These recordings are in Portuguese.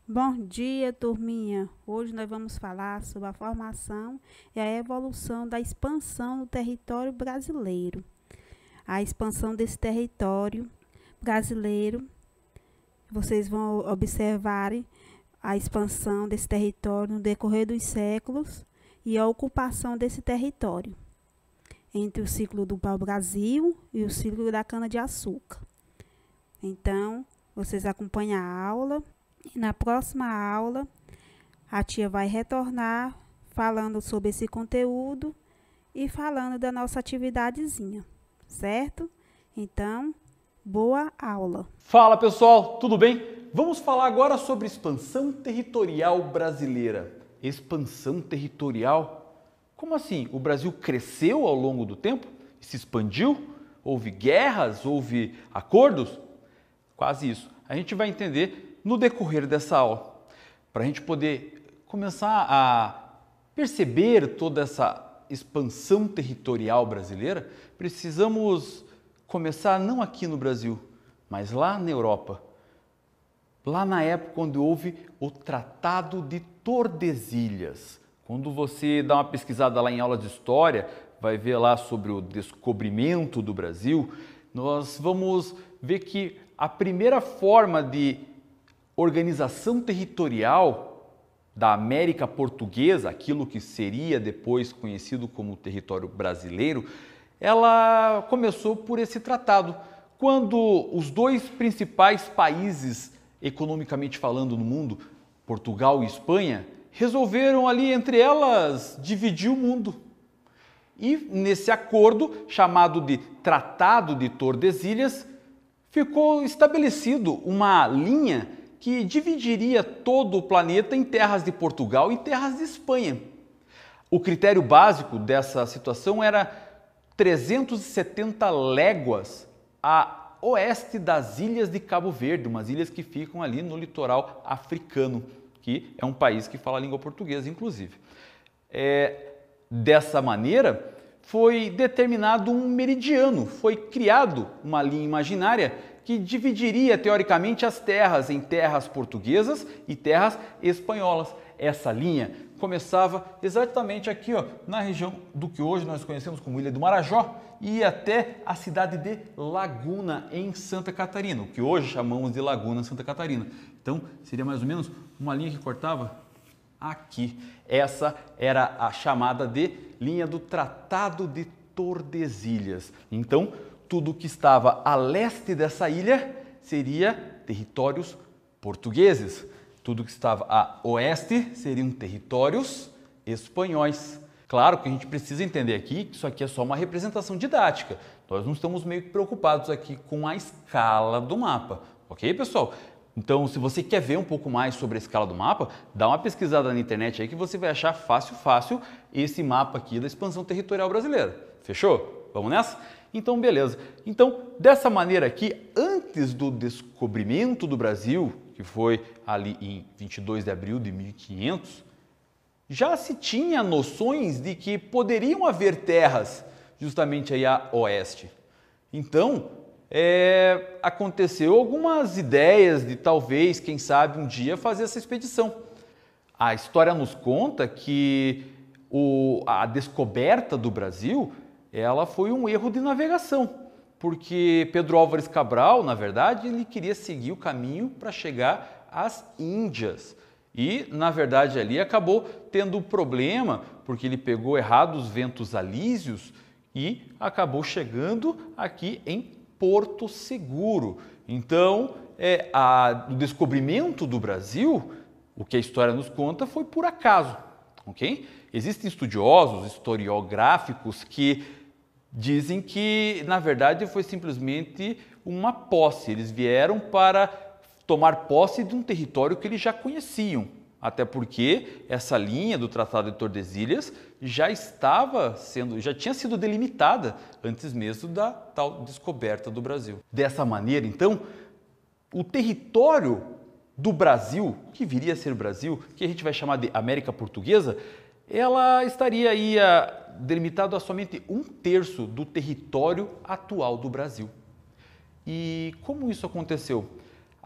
Bom dia, turminha. Hoje nós vamos falar sobre a formação e a evolução da expansão no território brasileiro. A expansão desse território brasileiro, vocês vão observar a expansão desse território no decorrer dos séculos e a ocupação desse território entre o ciclo do pau-brasil e o ciclo da cana-de-açúcar. Então, vocês acompanham a aula. E na próxima aula, a tia vai retornar falando sobre esse conteúdo e falando da nossa atividadezinha, certo? Então, boa aula! Fala pessoal, tudo bem? Vamos falar agora sobre expansão territorial brasileira. Expansão territorial? Como assim? O Brasil cresceu ao longo do tempo? Se expandiu? Houve guerras? Houve acordos? Quase isso. A gente vai entender no decorrer dessa aula, para a gente poder começar a perceber toda essa expansão territorial brasileira, precisamos começar não aqui no Brasil, mas lá na Europa. Lá na época quando houve o Tratado de Tordesilhas. Quando você dá uma pesquisada lá em aula de história, vai ver lá sobre o descobrimento do Brasil, nós vamos ver que a primeira forma de organização territorial da América Portuguesa, aquilo que seria depois conhecido como território brasileiro, ela começou por esse tratado, quando os dois principais países, economicamente falando, no mundo, Portugal e Espanha, resolveram ali entre elas dividir o mundo. E nesse acordo, chamado de Tratado de Tordesilhas, ficou estabelecido uma linha que dividiria todo o planeta em terras de Portugal e terras de Espanha. O critério básico dessa situação era 370 léguas a oeste das ilhas de Cabo Verde, umas ilhas que ficam ali no litoral africano, que é um país que fala a língua portuguesa, inclusive. Dessa maneira, foi determinado um meridiano, foi criado uma linha imaginária que dividiria, teoricamente, as terras em terras portuguesas e terras espanholas. Essa linha começava exatamente aqui, ó, na região do que hoje nós conhecemos como Ilha do Marajó, e ia até a cidade de Laguna, em Santa Catarina, o que hoje chamamos de Laguna, Santa Catarina. Então, seria mais ou menos uma linha que cortava aqui. Essa era a chamada de linha do Tratado de Tordesilhas. Então, tudo que estava a leste dessa ilha seria territórios portugueses. Tudo que estava a oeste seriam territórios espanhóis. Claro que a gente precisa entender aqui que isso aqui é só uma representação didática. Nós não estamos meio que preocupados aqui com a escala do mapa. Ok, pessoal? Então, se você quer ver um pouco mais sobre a escala do mapa, dá uma pesquisada na internet aí que você vai achar fácil esse mapa aqui da expansão territorial brasileira. Fechou? Vamos nessa? Então, beleza. Então, dessa maneira aqui, antes do descobrimento do Brasil, que foi ali em 22 de abril de 1500, já se tinha noções de que poderiam haver terras justamente aí a oeste. Então, aconteceu algumas ideias de talvez, quem sabe, um dia fazer essa expedição. A história nos conta que a descoberta do Brasil, ela foi um erro de navegação, porque Pedro Álvares Cabral, na verdade, ele queria seguir o caminho para chegar às Índias. E, na verdade, ali acabou tendo um problema, porque ele pegou errado os ventos alísios e acabou chegando aqui em Porto Seguro. Então, o descobrimento do Brasil, o que a história nos conta, foi por acaso, ok? Existem estudiosos, historiográficos que dizem que, na verdade, foi simplesmente uma posse. Eles vieram para tomar posse de um território que eles já conheciam, até porque essa linha do Tratado de Tordesilhas já tinha sido delimitada antes mesmo da tal descoberta do Brasil. Dessa maneira, então, o território do Brasil, que viria a ser o Brasil, que a gente vai chamar de América Portuguesa, ela estaria aí delimitado a somente 1/3 do território atual do Brasil. E como isso aconteceu?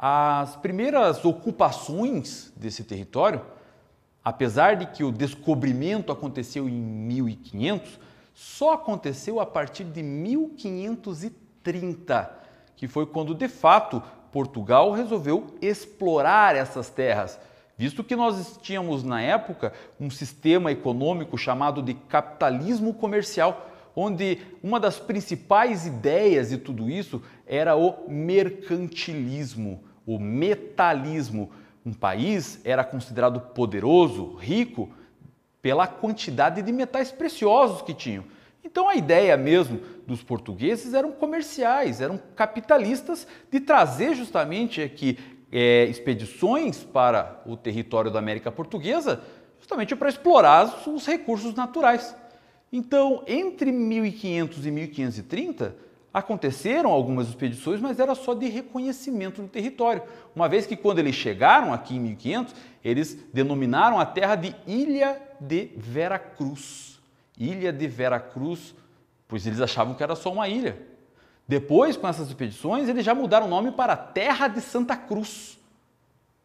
as primeiras ocupações desse território, apesar de que o descobrimento aconteceu em 1500, só aconteceu a partir de 1530, que foi quando, de fato, Portugal resolveu explorar essas terras, visto que nós tínhamos, na época, um sistema econômico chamado de capitalismo comercial, onde uma das principais ideias de tudo isso era o mercantilismo, o metalismo. Um país era considerado poderoso, rico, pela quantidade de metais preciosos que tinham. Então a ideia mesmo dos portugueses eram comerciais, eram capitalistas, de trazer justamente aqui expedições para o território da América Portuguesa, justamente para explorar os recursos naturais. Então, entre 1500 e 1530, aconteceram algumas expedições, mas era só de reconhecimento do território. Uma vez que quando eles chegaram aqui em 1500, eles denominaram a terra de Ilha de Veracruz. Ilha de Veracruz, pois eles achavam que era só uma ilha. Depois, com essas expedições, eles já mudaram o nome para Terra de Santa Cruz.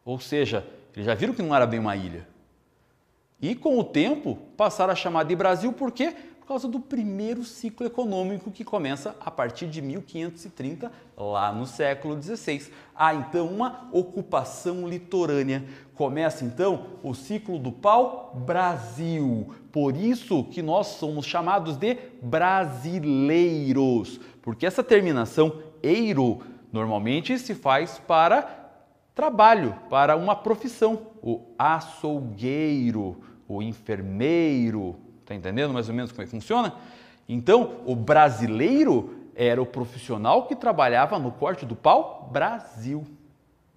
Ou seja, eles já viram que não era bem uma ilha. E com o tempo passaram a chamar de Brasil, por quê? Por causa do primeiro ciclo econômico que começa a partir de 1530, lá no século XVI. Há então uma ocupação litorânea. Começa então o ciclo do pau-brasil. Por isso que nós somos chamados de brasileiros, porque essa terminação eiro normalmente se faz para trabalho, para uma profissão, o açougueiro, o enfermeiro, está entendendo mais ou menos como é que funciona? Então, o brasileiro era o profissional que trabalhava no corte do pau-brasil.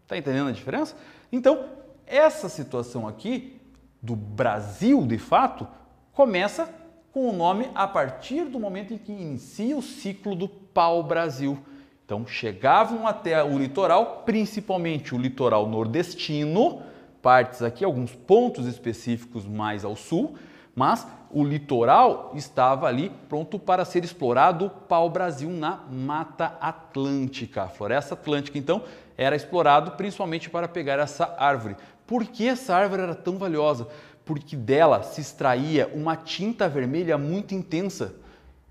Está entendendo a diferença? Então, essa situação aqui do Brasil, de fato, começa com o nome a partir do momento em que inicia o ciclo do pau-brasil. Então, chegavam até o litoral, principalmente o litoral nordestino, partes aqui, alguns pontos específicos mais ao sul, mas o litoral estava ali pronto para ser explorado pau-brasil na Mata Atlântica. A Floresta Atlântica, então, era explorado principalmente para pegar essa árvore. Por que essa árvore era tão valiosa? Porque dela se extraía uma tinta vermelha muito intensa.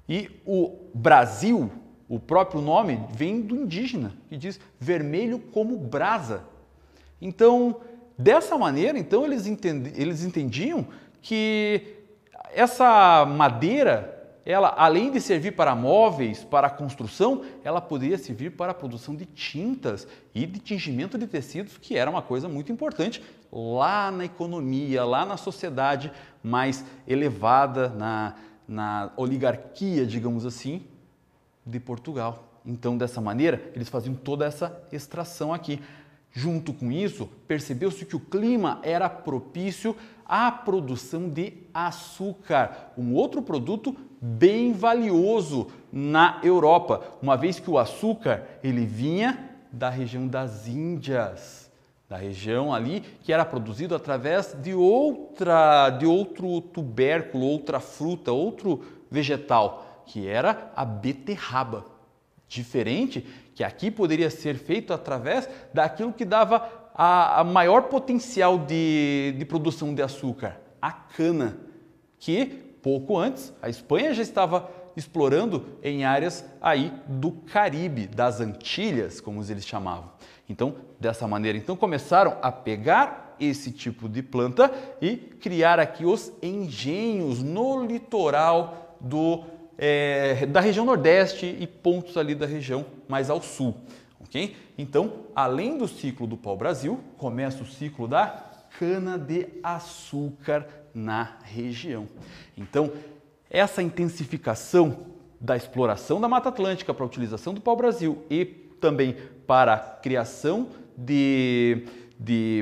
E o Brasil, o próprio nome, vem do indígena, que diz vermelho como brasa. Então, dessa maneira, então, eles entendiam que essa madeira, ela, além de servir para móveis, para construção, ela poderia servir para a produção de tintas e de tingimento de tecidos, que era uma coisa muito importante lá na economia, lá na sociedade mais elevada, na oligarquia, digamos assim, de Portugal. Então, dessa maneira, eles faziam toda essa extração aqui. Junto com isso, percebeu-se que o clima era propício à produção de açúcar, um outro produto bem valioso na Europa, uma vez que o açúcar ele vinha da região das Índias, da região ali que era produzido através de outro tubérculo, outra fruta, outro vegetal, que era a beterraba. Diferente que aqui poderia ser feito através daquilo que dava a maior potencial de produção de açúcar, a cana, que pouco antes a Espanha já estava explorando em áreas aí do Caribe, das Antilhas, como eles chamavam. Então, dessa maneira, então começaram a pegar esse tipo de planta e criar aqui os engenhos no litoral da região nordeste e pontos ali da região mais ao sul, ok? Então, além do ciclo do pau-brasil, começa o ciclo da cana-de-açúcar na região. Então, essa intensificação da exploração da Mata Atlântica para a utilização do pau-brasil e também para a criação de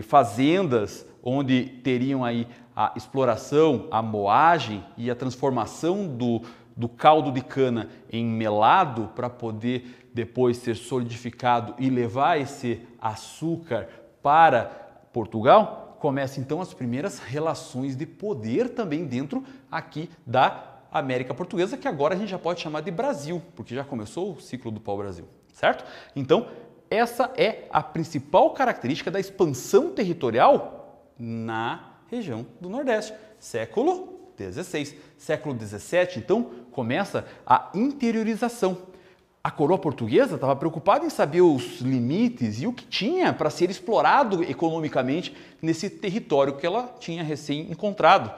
fazendas onde teriam aí a exploração, a moagem e a transformação do caldo de cana em melado para poder depois ser solidificado e levar esse açúcar para Portugal, começam então as primeiras relações de poder também dentro aqui da América Portuguesa, que agora a gente já pode chamar de Brasil, porque já começou o ciclo do pau-brasil, certo? Então, essa é a principal característica da expansão territorial na região do Nordeste, século XVI. Século XVII, então, começa a interiorização. A coroa portuguesa estava preocupada em saber os limites e o que tinha para ser explorado economicamente nesse território que ela tinha recém encontrado.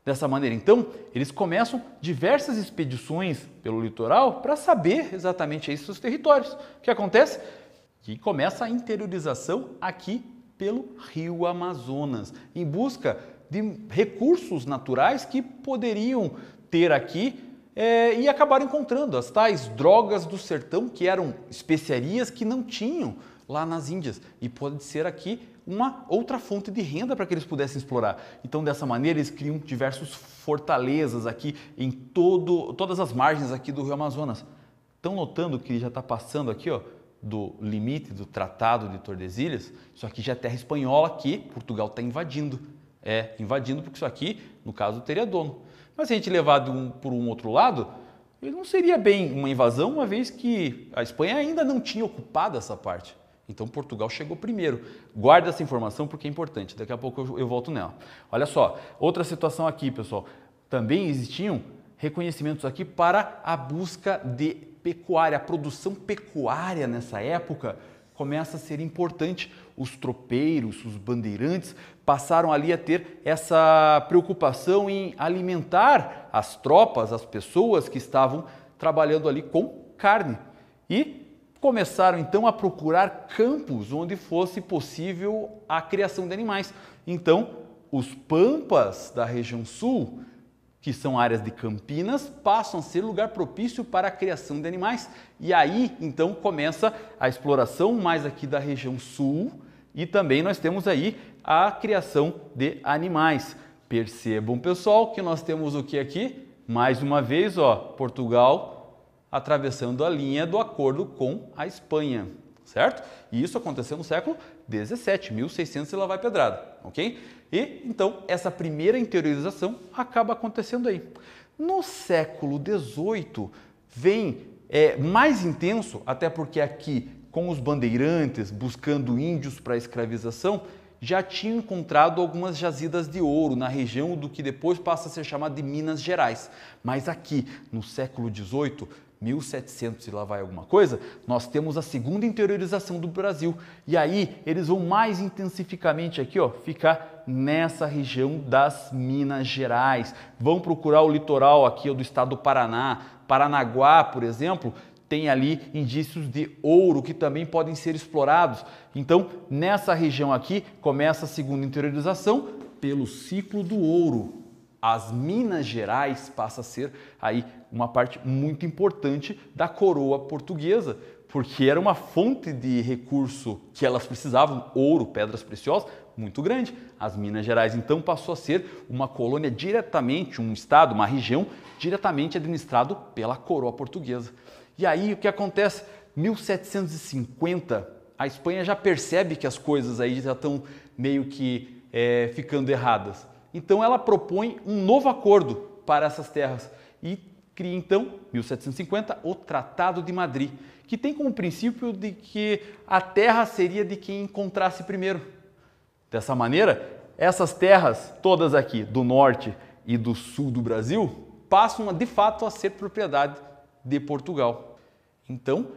Dessa maneira, então, eles começam diversas expedições pelo litoral para saber exatamente esses territórios. O que acontece? Que começa a interiorização aqui pelo Rio Amazonas, em busca de recursos naturais que poderiam ter aqui e acabaram encontrando as tais drogas do sertão, que eram especiarias que não tinham lá nas Índias, e pode ser aqui uma outra fonte de renda para que eles pudessem explorar. Então, dessa maneira, eles criam diversas fortalezas aqui em todas as margens aqui do Rio Amazonas. Estão notando que já está passando aqui, ó, do limite do Tratado de Tordesilhas? Isso aqui já é terra espanhola que Portugal está invadindo. Invadindo porque isso aqui, no caso, teria dono. Mas se a gente levar por um outro lado, ele não seria bem uma invasão, uma vez que a Espanha ainda não tinha ocupado essa parte. Então Portugal chegou primeiro. Guarda essa informação porque é importante, daqui a pouco eu volto nela. Olha só, outra situação aqui, pessoal. Também existiam reconhecimentos aqui para a busca de pecuária. A produção pecuária nessa época começa a ser importante. Os tropeiros, os bandeirantes passaram ali a ter essa preocupação em alimentar as tropas, as pessoas que estavam trabalhando ali com carne. E começaram então a procurar campos onde fosse possível a criação de animais. Então, os pampas da região sul, que são áreas de campinas, passam a ser lugar propício para a criação de animais. E aí, então, começa a exploração mais aqui da região sul e também nós temos aí a criação de animais. Percebam, pessoal, que nós temos o que aqui? Mais uma vez, ó, Portugal atravessando a linha do acordo com a Espanha, certo? E isso aconteceu no século XVII, 1600 e lá vai pedrada, ok? E, então, essa primeira interiorização acaba acontecendo aí. No século XVIII, vem mais intenso, até porque aqui, com os bandeirantes buscando índios para a escravização, já tinham encontrado algumas jazidas de ouro na região do que depois passa a ser chamado de Minas Gerais. Mas aqui, no século XVIII, 1700 e lá vai alguma coisa, nós temos a segunda interiorização do Brasil. E aí eles vão mais intensificamente aqui, ó, ficar nessa região das Minas Gerais. Vão procurar o litoral aqui ó, do estado do Paraná. Paranaguá, por exemplo, tem ali indícios de ouro que também podem ser explorados. Então, nessa região aqui, começa a segunda interiorização pelo ciclo do ouro. As Minas Gerais passa a ser aí uma parte muito importante da coroa portuguesa, porque era uma fonte de recurso que elas precisavam, ouro, pedras preciosas, muito grande. As Minas Gerais, então, passou a ser uma colônia diretamente, um estado, uma região diretamente administrado pela coroa portuguesa. E aí o que acontece? 1750, a Espanha já percebe que as coisas aí já estão meio que ficando erradas. Então ela propõe um novo acordo para essas terras e cria então, 1750, o Tratado de Madrid, que tem como princípio de que a terra seria de quem encontrasse primeiro. Dessa maneira, essas terras todas aqui do norte e do sul do Brasil passam de fato a ser propriedade de Portugal. Então,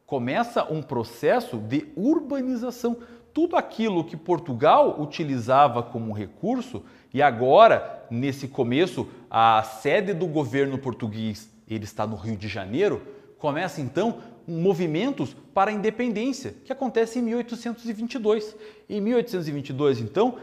começa um processo de urbanização. Tudo aquilo que Portugal utilizava como recurso e agora, nesse começo, a sede do governo português, ele está no Rio de Janeiro, começa então movimentos para a independência, que acontece em 1822. Em 1822, então,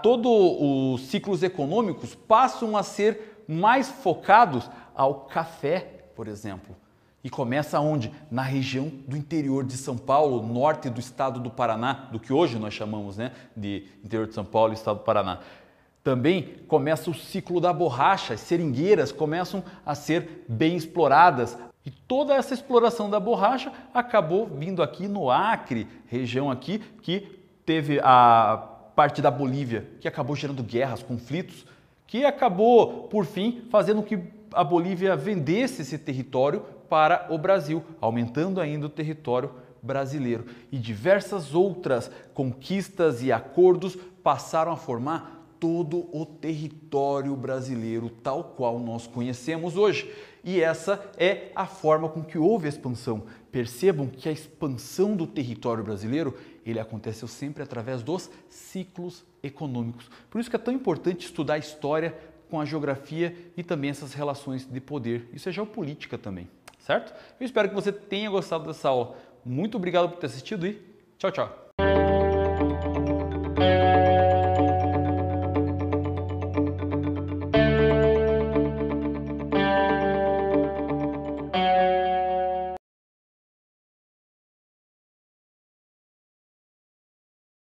todos os ciclos econômicos passam a ser mais focados ao café, por exemplo. E começa onde? Na região do interior de São Paulo, norte do estado do Paraná, do que hoje nós chamamos de interior de São Paulo e estado do Paraná. Também começa o ciclo da borracha, as seringueiras começam a ser bem exploradas. E toda essa exploração da borracha acabou vindo aqui no Acre, região aqui que teve a parte da Bolívia, que acabou gerando guerras, conflitos, que acabou, por fim, fazendo que a Bolívia vendesse esse território para o Brasil, aumentando ainda o território brasileiro e diversas outras conquistas e acordos passaram a formar todo o território brasileiro tal qual nós conhecemos hoje. E essa é a forma com que houve a expansão. Percebam que a expansão do território brasileiro, ele aconteceu sempre através dos ciclos econômicos. Por isso que é tão importante estudar a história com a geografia e também essas relações de poder. Isso é geopolítica também, certo? Eu espero que você tenha gostado dessa aula. Muito obrigado por ter assistido e tchau, tchau!